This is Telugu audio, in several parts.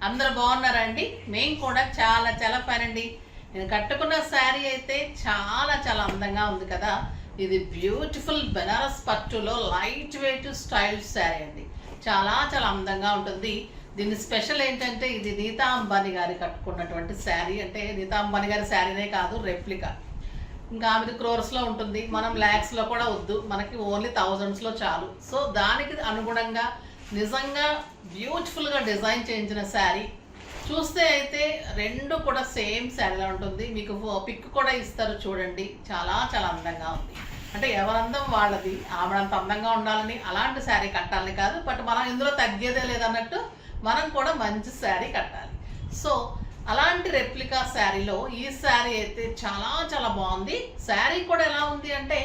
అందరు బాగున్నారా అండి? మేము కూడా చాలా చాలా ఫైన్ అండి. నేను కట్టుకున్న శారీ అయితే చాలా చాలా అందంగా ఉంది కదా. ఇది బ్యూటిఫుల్ బెనారస్ పట్టులో లైట్ వెయిట్ స్టైల్ శారీ అండి. చాలా చాలా అందంగా ఉంటుంది. దీని స్పెషల్ ఏంటంటే ఇది నీతా అంబానీ గారి కట్టుకున్నటువంటి శారీ. అంటే నీతా అంబానీ గారి శారీనే కాదు, రెప్లికా. ఇంకా ఆమెది క్రోర్స్లో ఉంటుంది, మనం ల్యాక్స్లో కూడా వద్దు, మనకి ఓన్లీ థౌజండ్స్లో చాలు. సో దానికి అనుగుణంగా నిజంగా బ్యూటిఫుల్గా డిజైన్ చేయించిన శారీ. చూస్తే అయితే రెండు కూడా సేమ్ శారీలా ఉంటుంది. మీకు పిక్ కూడా ఇస్తారు చూడండి. చాలా చాలా అందంగా ఉంది. అంటే ఎవరందం వాళ్ళది, ఆవిడంత అందంగా ఉండాలని అలాంటి శారీ కట్టాలని కాదు, బట్ మనం ఇందులో తగ్గేదే లేదన్నట్టు మనం కూడా మంచి శారీ కట్టాలి. సో అలాంటి రెప్లికా శారీలో ఈ శారీ అయితే చాలా చాలా బాగుంది. శారీ కూడా ఎలా ఉంది అంటే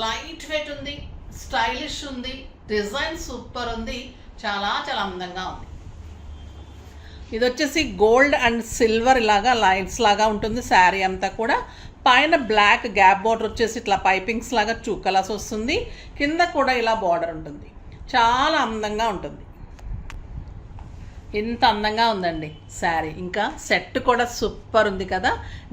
లైట్ వెయిట్ ఉంది, స్టైలిష్ ఉంది, డిజైన్ సూపర్ ఉంది, చాలా చాలా అందంగా ఉంది. ఇది వచ్చేసి గోల్డ్ అండ్ సిల్వర్ ఇలాగా లైన్స్ లాగా ఉంటుంది శారీ అంతా కూడా. పైన బ్లాక్ గ్యాప్ బార్డర్ వచ్చేసి ఇట్లా పైపింగ్స్ లాగా 2 కలర్స్ వస్తుంది. కింద కూడా ఇలా బార్డర్ ఉంటుంది. చాలా అందంగా ఉంటుంది. ఇంత అందంగా ఉందండి శారీ. ఇంకా సెట్ కూడా సూపర్ ఉంది కదా.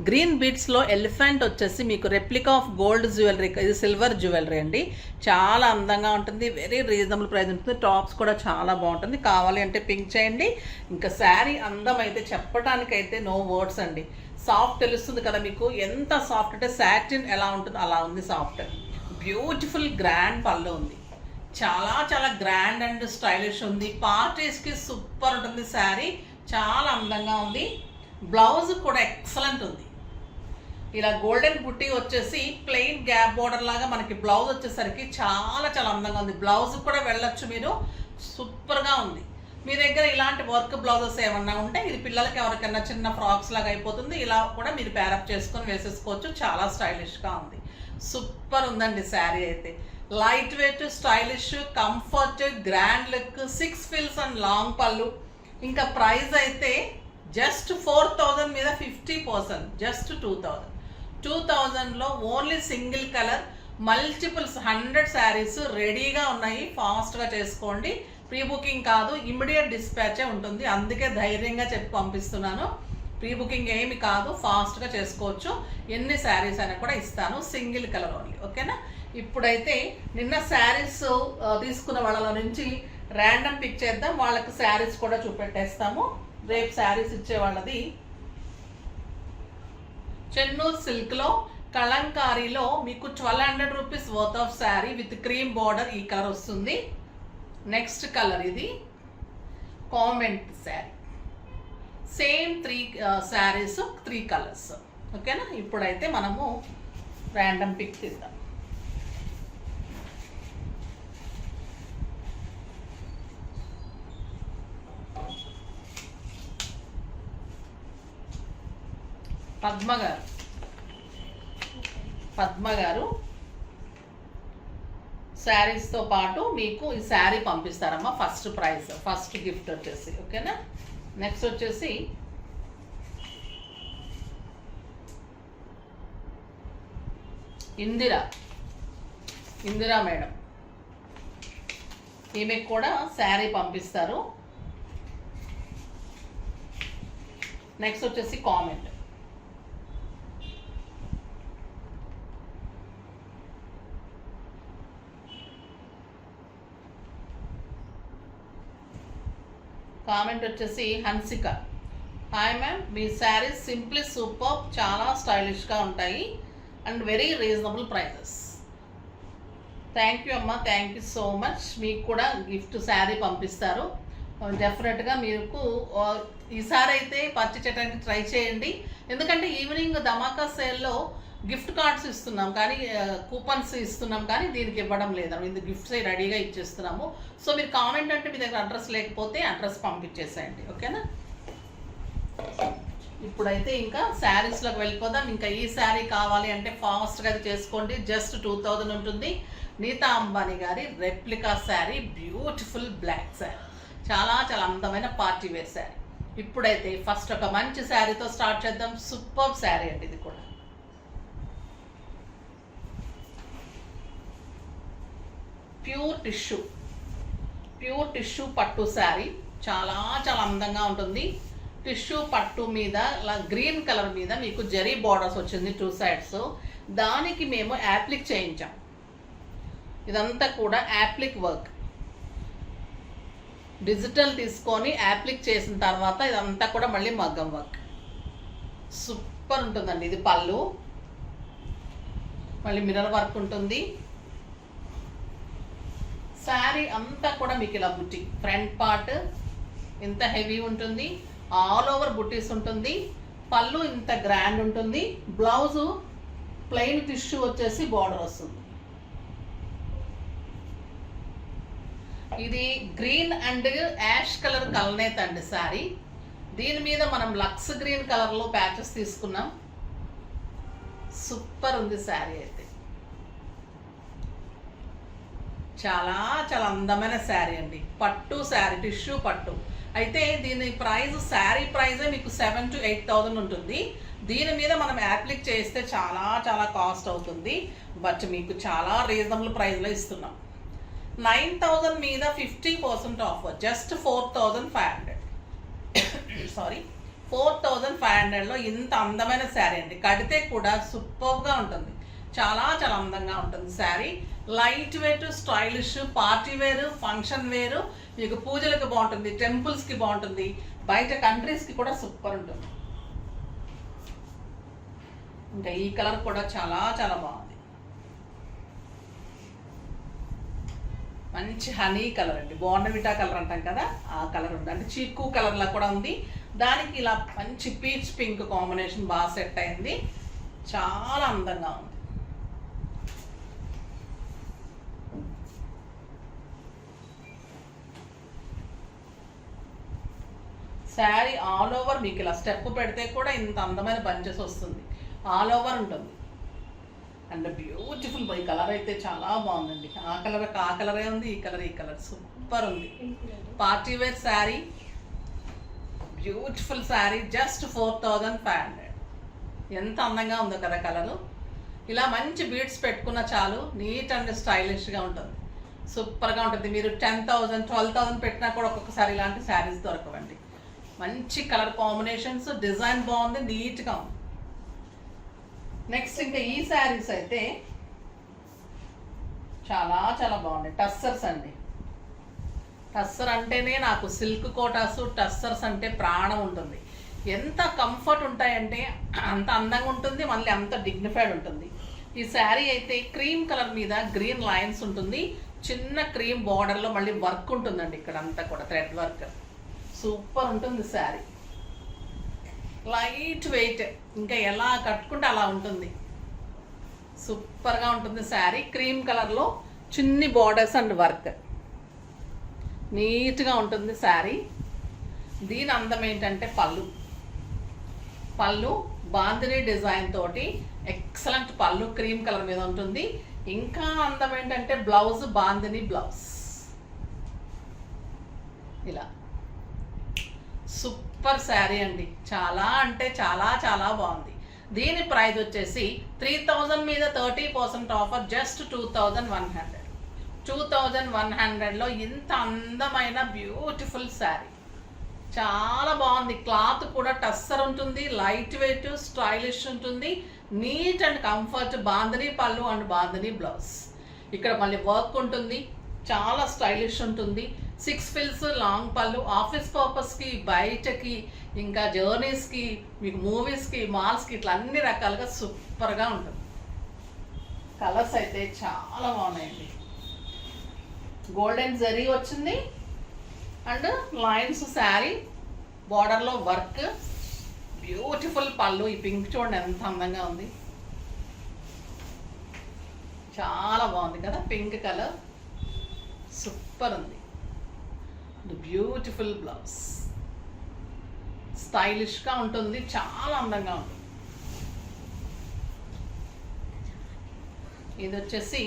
గ్రీన్ బీడ్స్లో ఎలిఫెంట్ వచ్చేసి మీకు రెప్లికా ఆఫ్ గోల్డ్ జ్యువెలరీ, ఇది సిల్వర్ జ్యువెలరీ అండి. చాలా అందంగా ఉంటుంది. వెరీ రీజనబుల్ ప్రైస్ ఉంటుంది. టాప్స్ కూడా చాలా బాగుంటుంది. కావాలి అంటే పింక్ చేయండి. ఇంకా శారీ అందం అయితే చెప్పడానికైతే నో వర్డ్స్ అండి. సాఫ్ట్ తెలుస్తుంది కదా మీకు, ఎంత సాఫ్ట్ అంటే సాటిన్ ఎలా ఉంటుందో అలా ఉంది సాఫ్ట్. బ్యూటిఫుల్ గ్రాండ్ పళ్ళు ఉంది. చాలా చాలా గ్రాండ్ అండ్ స్టైలిష్ ఉంది. పార్టీస్కి సూపర్ ఉంటుంది శారీ. చాలా అందంగా ఉంది. బ్లౌజ్ కూడా ఎక్సలెంట్ ఉంది. ఇలా గోల్డెన్ బుట్టి వచ్చేసి ప్లెయిన్ గ్యాప్ బోర్డర్ లాగా మనకి బ్లౌజ్ వచ్చేసరికి చాలా చాలా అందంగా ఉంది. బ్లౌజ్ కూడా వెళ్ళొచ్చు మీరు, సూపర్గా ఉంది. మీ దగ్గర ఇలాంటి వర్క్ బ్లౌజెస్ ఏమన్నా ఉంటే ఇది పిల్లలకి ఎవరికైనా చిన్న ఫ్రాక్స్ లాగా అయిపోతుంది. ఇలా కూడా మీరు ప్యారప్ చేసుకొని వేసేసుకోవచ్చు. చాలా స్టైలిష్గా ఉంది. సూపర్ ఉందండి శారీ అయితే. Light weight, stylish, comfort, grand look, 6 ఫిల్స్ అండ్ లాంగ్ పళ్ళు. ఇంకా ప్రైస్ అయితే జస్ట్ 4000 మీద 50%, జస్ట్ 2000లో only single colour, multiples 100 saris రెడీగా ఉన్నాయి. ఫాస్ట్గా చేసుకోండి. ప్రీ బుకింగ్ కాదు, ఇమ్మీడియట్ డిస్పాచే ఉంటుంది. అందుకే ధైర్యంగా చెప్పి పంపిస్తున్నాను. ప్రీ బుకింగ్ ఏమి కాదు, ఫాస్ట్గా చేసుకోవచ్చు. ఎన్ని శారీస్ అయినా కూడా ఇస్తాను. సింగిల్ కలర్ ఓన్లీ, ఓకేనా. ఇప్పుడైతే నిన్న శారీస్ తీసుకున్న వాళ్ళ నుంచి ర్యాండమ్ పిక్ చేద్దాం. వాళ్ళకి శారీస్ కూడా చూపెట్టేస్తాము. రేపు శారీస్ ఇచ్చే వాళ్ళది చెన్నూరు సిల్క్లో కలంకారీలో మీకు 1200 rupees worth of sari with cream border. ఈ కలర్ వస్తుంది. నెక్స్ట్ కలర్ ఇది comment sari. Same 3 saris 3 colours, ఓకేనా. ఇప్పుడైతే మనము ర్యాండమ్ పిక్ తీద్దాం. పద్మ గారు శారీస్తో పాటు మీకు ఈ శారీ పంపిస్తారమ్మా. ఫస్ట్ ప్రైజ్, ఫస్ట్ గిఫ్ట్ వచ్చేసి, ఓకేనా. నెక్స్ట్ వచ్చేసి ఇందిరా మేడం, ఈమెకు కూడా శారీ పంపిస్తారు. నెక్స్ట్ వచ్చేసి కామెంట్. కామెంట్ వచ్చేసి హన్సిక. హాయ్ మ్యామ్, మీ శారీస్ సింప్లీ సూపర్, చాలా స్టైలిష్గా ఉంటాయి and very reasonable prices. Thank you అమ్మా, థ్యాంక్ యూ సో మచ్. మీకు కూడా గిఫ్ట్ శారీ పంపిస్తారు. డెఫినెట్గా మీకు ఈసారి అయితే పర్చేజ్ చేయడానికి ట్రై చేయండి. ఎందుకంటే ఈవినింగ్ ధమాకా సేల్లో గిఫ్ట్ కార్డ్స్ ఇస్తున్నాం, కానీ కూపన్స్ ఇస్తున్నాం, కానీ దీనికి ఇవ్వడం లేదు. ఇది గిఫ్ట్స్ రెడీగా ఇచ్చేస్తున్నాము. సో మీరు కామెంట్ అంటే మీ దగ్గర అడ్రస్ లేకపోతే అడ్రస్ పంపించేసేయండి, ఓకేనా. ఇప్పుడైతే ఇంకా శారీస్లోకి వెళ్ళిపోదాం. ఇంకా ఈ శారీ కావాలి అంటే ఫాస్ట్గా చేసుకోండి. జస్ట్ 2000 ఉంటుంది. నీతా అంబానీ గారి replica sari, beautiful black sari, చాలా చాలా అందమైన పార్టీ వేర్ శారీ. ఇప్పుడైతే ఫస్ట్ ఒక మంచి శారీతో స్టార్ట్ చేద్దాం. సూపర్ శారీ అండి ఇది కూడా. ప్యూర్ టిష్యూ పట్టు శారీ. చాలా చాలా అందంగా ఉంటుంది. టిష్యూ పట్టు మీద గ్రీన్ కలర్ మీద మీకు జరీ బార్డర్స్ వచ్చింది 2 సైడ్స్. దానికి మేము యాప్లిక్ చేయించాం. ఇదంతా కూడా యాప్లిక్ వర్క్, డిజిటల్ తీసుకొని యాప్లిక్ చేసిన తర్వాత ఇదంతా కూడా మళ్ళీ మగ్గం వర్క్. సూపర్ ఉంటుందండి. ఇది పళ్ళు, మళ్ళీ మిర్రర్ వర్క్ ఉంటుంది. శారీ అంతా కూడా మీకు ఇలా బుట్టి, ఫ్రంట్ పార్ట్ ఇంత హెవీ ఉంటుంది, ఆల్ ఓవర్ బుట్టీస్ ఉంటుంది. పళ్ళు ఇంత గ్రాండ్ ఉంటుంది. బ్లౌజు ప్లెయిన్ టిష్యూ వచ్చేసి బార్డర్ వస్తుంది. ఇది గ్రీన్ అండ్ యాష్ కలర్ కలనేత అండి శారీ. దీని మీద మనం లక్స్ గ్రీన్ కలర్లో ప్యాచెస్ తీసుకున్నాం. సూపర్ ఉంది శారీ అయితే. చాలా చాలా అందమైన శారీ అండి. పట్టు శారీ, టిష్యూ పట్టు. అయితే దీని ప్రైస్, శారీ ప్రైజే మీకు 7,000 to 8,000 ఉంటుంది. దీని మీద మనం యాప్లిక్ చేస్తే చాలా చాలా కాస్ట్ అవుతుంది. బట్ మీకు చాలా రీజనబుల్ ప్రైస్లో ఇస్తున్నాం. 9,000 మీద 50% ఆఫర్, జస్ట్ 4,500. సారీ, 4,500లో ఇంత అందమైన శారీ అండి. కడితే కూడా సూపర్గా ఉంటుంది. చాలా చాలా అందంగా ఉంటుంది sari. Light weight, stylish, party వేరు, ఫంక్షన్ వేరు, మీకు పూజలకు బాగుంటుంది, టెంపుల్స్కి బాగుంటుంది, బయట కంట్రీస్కి కూడా సూపర్ ఉంటుంది. ఇంకా ఈ కలర్ కూడా చాలా చాలా బాగుంది. మంచి హనీ కలర్ అండి, బోర్నవిటా కలర్ అంటాం కదా, ఆ కలర్ ఉంది. అంటే చీకు కలర్లా కూడా ఉంది. దానికి ఇలా మంచి పీచ్ పింక్ కాంబినేషన్ బాగా సెట్ అయింది. చాలా అందంగా ఉంది. శారీ ఆల్ ఓవర్ మీకు ఇలా స్టెప్ పెడితే కూడా ఇంత అందమైన బంచెస్ వస్తుంది. ఆల్ ఓవర్ ఉంటుంది. And beautiful. ఈ కలర్ అయితే చాలా బాగుందండి. ఆ కలరే ఉంది, ఈ కలర్ సూపర్ ఉంది. Party wear sari, beautiful sari, just 4,500. ఎంత అందంగా ఉందో కదా కలరు. ఇలా మంచి బీడ్స్ పెట్టుకున్న చాలు, నీట్ అండ్ స్టైలిష్గా ఉంటుంది. సూపర్గా ఉంటుంది. మీరు 10,000, 12,000 పెట్టినా కూడా ఒక్కొక్కసారి ఇలాంటి శారీస్ దొరకవండి. మంచి కలర్ కాంబినేషన్స్, డిజైన్ బాగుంది, నీట్గా ఉంది. నెక్స్ట్ ఇంకా ఈ శారీస్ అయితే చాలా చాలా బాగున్నాయి. టస్సర్స్ అండి. టస్సర్ అంటేనే నాకు సిల్క్ కోటాసు, టస్సర్స్ అంటే ప్రాణం ఉంటుంది. ఎంత కంఫర్ట్ ఉంటాయంటే అంత అందంగా ఉంటుంది, మళ్ళీ అంత డిగ్నిఫైడ్ ఉంటుంది. ఈ శారీ అయితే క్రీమ్ కలర్ మీద గ్రీన్ లైన్స్ ఉంటుంది, చిన్న క్రీమ్ బార్డర్లో మళ్ళీ వర్క్ ఉంటుందండి. ఇక్కడ అంతా కూడా థ్రెడ్ వర్క్. సూపర్ ఉంటుంది శారీ. లైట్ వెయిట్, ఇంకా ఎలా కట్టుకుంటే అలా ఉంటుంది. సూపర్గా ఉంటుంది శారీ. క్రీమ్ కలర్లో చిన్ని బార్డర్స్ అండ్ వర్క్, నీట్గా ఉంటుంది శారీ. దీని అందం ఏంటంటే పళ్ళు బాందిని డిజైన్ తోటి ఎక్సలెంట్ పళ్ళు క్రీమ్ కలర్ మీద ఉంటుంది. ఇంకా అందం ఏంటంటే బ్లౌజ్ బాందిని బ్లౌజ్ ఇలా. సూపర్ శారీ అండి. చాలా అంటే చాలా చాలా బాగుంది. దీని ప్రైస్ వచ్చేసి 3,000 మీద 30% ఆఫర్, జస్ట్ 2,100. 2,100లో ఇంత అందమైన బ్యూటిఫుల్ శారీ. చాలా బాగుంది. క్లాత్ కూడా టస్సర్ ఉంటుంది, లైట్ వెయిట్, స్టైలిష్ ఉంటుంది, నీట్ అండ్ కంఫర్ట్. బాందిని పళ్ళు అండ్ బాందిని బ్లౌజ్. ఇక్కడ మళ్ళీ వర్క్ ఉంటుంది, చాలా స్టైలిష్ ఉంటుంది. 6 ఫిల్స్ లాంగ్ పళ్ళు. ఆఫీస్ పర్పస్కి, బయటకి, ఇంకా జర్నీస్కి, మీకు మూవీస్కి, మాల్స్కి, ఇట్లా అన్ని రకాలుగా సూపర్గా ఉంటుంది. కలర్స్ అయితే చాలా బాగున్నాయండి. గోల్డెన్ జరీ వచ్చింది అండ్ లైన్స్ శారీ, బార్డర్లో వర్క్, బ్యూటిఫుల్ పళ్ళు. ఈ పింక్ చూడండి ఎంత అందంగా ఉంది, చాలా బాగుంది కదా పింక్ కలర్. సూపర్ ఉంది. బ్యూటిఫుల్ బ్లౌజ్, స్టైలిష్గా ఉంటుంది, చాలా అందంగా ఉంటుంది. ఇది వచ్చేసి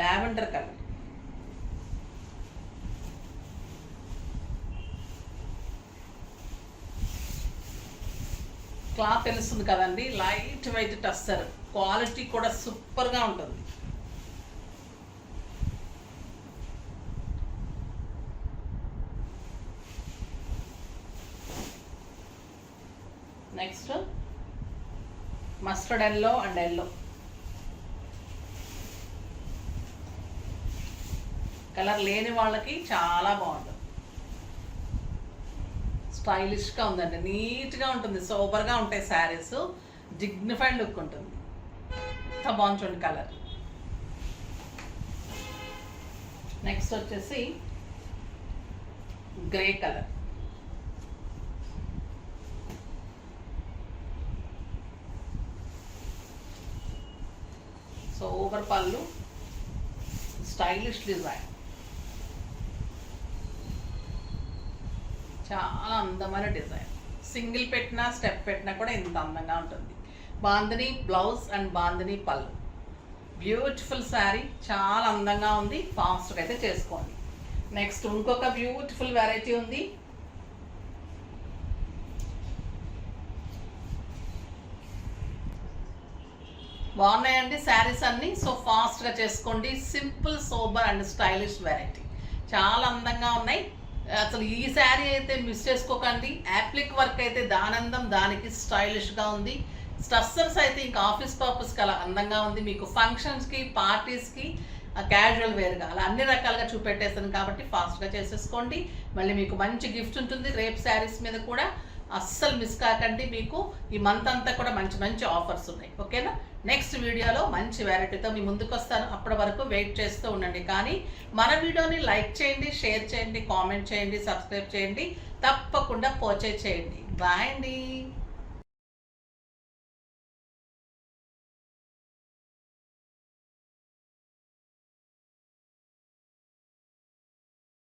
లావెండర్ కలర్. క్లాత్ తెలుస్తుంది కదండి, లైట్ వెయిట్ టస్సర్, క్వాలిటీ కూడా సూపర్గా ఉంటుంది. Next mustard yellow and yellow colour లేని వాళ్ళకి చాలా బాగుంటుంది, స్టైలిష్గా ఉందండి, నీట్గా ఉంటుంది, సూపర్గా ఉంటాయి శారీస్, డిగ్నిఫైడ్ లుక్ ఉంటుంది. ఎంత బాగుంది చూడండి కలర్. నెక్స్ట్ వచ్చేసి గ్రే కలర్, సూపర్ పళ్ళు, స్టైలిష్ డిజైన్, చాలా అందమైన డిజైన్. సింగిల్ పెట్టినా స్టెప్ పెట్టినా కూడా ఇంత అందంగా ఉంటుంది. బాందిని బ్లౌజ్ అండ్ బాందిని పళ్ళు, బ్యూటిఫుల్ శారీ, చాలా అందంగా ఉంది. ఫాస్ట్గా అయితే చేసుకోండి. నెక్స్ట్ ఇంకొక బ్యూటిఫుల్ వెరైటీ ఉంది. బాగున్నాయండి శారీస్ అన్నీ. సో ఫాస్ట్గా చేసుకోండి. Simple, sober and stylish variety, చాలా అందంగా ఉన్నాయి. అసలు ఈ శారీ అయితే మిస్ చేసుకోకండి. యాప్లిక్ వర్క్ అయితే దానందం దానికి స్టైలిష్గా ఉంది. స్టస్సర్స్ అయితే ఇంకా ఆఫీస్ పర్పస్కి అలా అందంగా ఉంది. మీకు ఫంక్షన్స్కి, పార్టీస్కి, క్యాజువల్ వేర్గా అలా అన్ని రకాలుగా చూపెట్టేస్తాను కాబట్టి ఫాస్ట్గా చేసేసుకోండి. మళ్ళీ మీకు మంచి గిఫ్ట్ ఉంటుంది రేపు శారీస్ మీద కూడా. అస్సలు మిస్ కాకండి. మీకు ఈ మంత్ అంతా కూడా మంచి మంచి ఆఫర్స్ ఉన్నాయి. ఓకేనా? నెక్స్ట్ వీడియోలో మంచి వెరైటీతో మీ ముందుకు వస్తాను. అప్పటి వరకు వెయిట్ చేస్తూ ఉండండి. కానీ మన వీడియోని లైక్ చేయండి, షేర్ చేయండి, కామెంట్ చేయండి, సబ్స్క్రైబ్ చేయండి, తప్పకుండా పర్చేజ్ చేయండి. బాయ్ అండి.